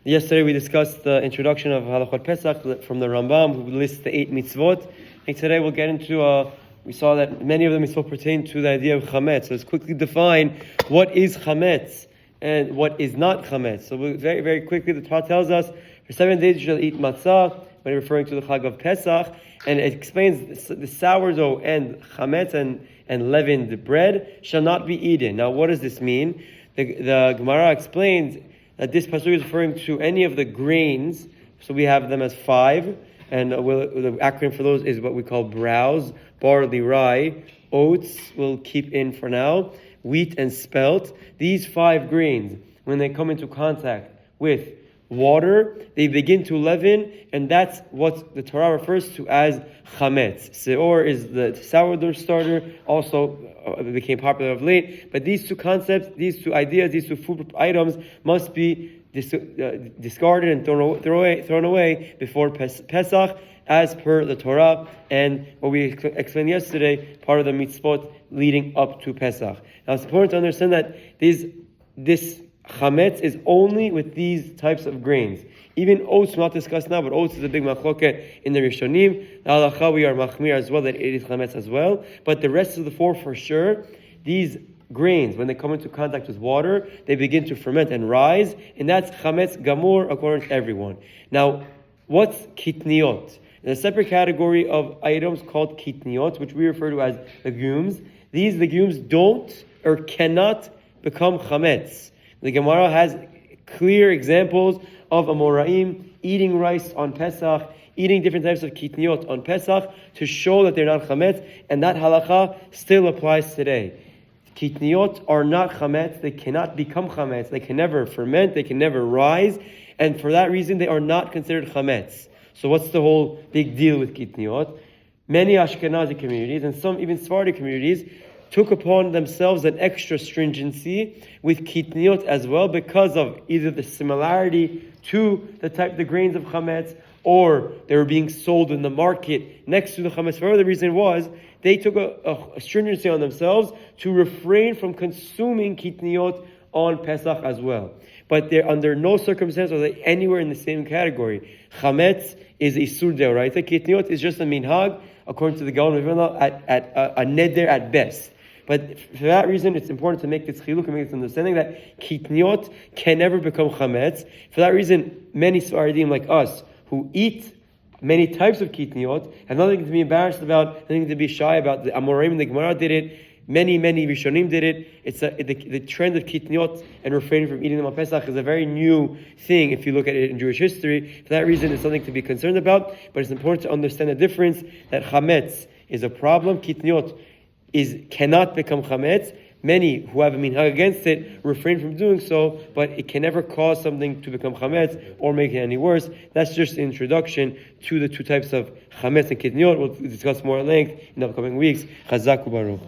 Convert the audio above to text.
Yesterday we discussed the introduction of Halachot of Pesach from the Rambam, who lists the 8 mitzvot. And today we'll get into, we saw that many of the mitzvot pertain to the idea of Chametz. So let's quickly define what is Chametz and what is not Chametz. So very, very quickly, the Torah tells us, for 7 days you shall eat matzah, when referring to the Chag of Pesach, and it explains the sourdough and Chametz and leavened bread shall not be eaten. Now what does this mean? The Gemara explains that this pasuk is referring to any of the grains. So we have them as 5, and the acronym for those is what we call browse, barley, rye, oats we'll keep in for now, wheat and spelt. These 5 grains, when they come into contact with water, they begin to leaven, and that's what the Torah refers to as Chametz. Seor is the sourdough starter, also became popular of late. But these 2 concepts, these 2 ideas, these 2 food items must be discarded and thrown away before Pesach, as per the Torah and what we explained yesterday, part of the mitzvot leading up to Pesach. Now it's important to understand that this Chametz is only with these types of grains. Even oats, we'll not discuss now, but oats is a big machloket in the Rishonim. The halacha, we are machmir as well, that it is Chametz as well. But the rest of the 4 for sure, these grains, when they come into contact with water, they begin to ferment and rise, and that's Chametz Gamur according to everyone. Now, what's Kitniyot? There's a separate category of items called Kitniyot, which we refer to as legumes. These legumes don't or cannot become Chametz. The Gemara has clear examples of Amoraim eating rice on Pesach, eating different types of Kitniyot on Pesach to show that they're not Chametz, and that halacha still applies today. Kitniyot are not Chametz, they cannot become Chametz, they can never ferment, they can never rise, and for that reason they are not considered Chametz. So what's the whole big deal with Kitniyot? Many Ashkenazi communities, and some even Sephardi communities, took upon themselves an extra stringency with Kitniyot as well, because of either the similarity to the grains of Chametz, or they were being sold in the market next to the Chametz. Whatever the reason was, they took a stringency on themselves to refrain from consuming Kitniyot on Pesach as well. But they're under no circumstance are they anywhere in the same category. Chametz is Isur Deoraita. Kitniyot is just a minhag, according to the Gaon of Vilna, at a neder at best. But for that reason, it's important to make this chiluk and make this understanding that Kitniyot can never become Chametz. For that reason, many Sfaradim like us, who eat many types of Kitniyot, have nothing to be embarrassed about, nothing to be shy about. The Amoraim and the Gemara did it. Many Rishonim did it. It's the trend of Kitniyot and refraining from eating them on Pesach is a very new thing if you look at it in Jewish history. For that reason, it's something to be concerned about. But it's important to understand the difference that Chametz is a problem. Kitniyot cannot become Chametz. Many who have a minhag against it refrain from doing so, but it can never cause something to become Chametz or make it any worse. That's just the introduction to the 2 types of Chametz and Kitniyot. We'll discuss more at length in the upcoming weeks. Chazak u'baruch.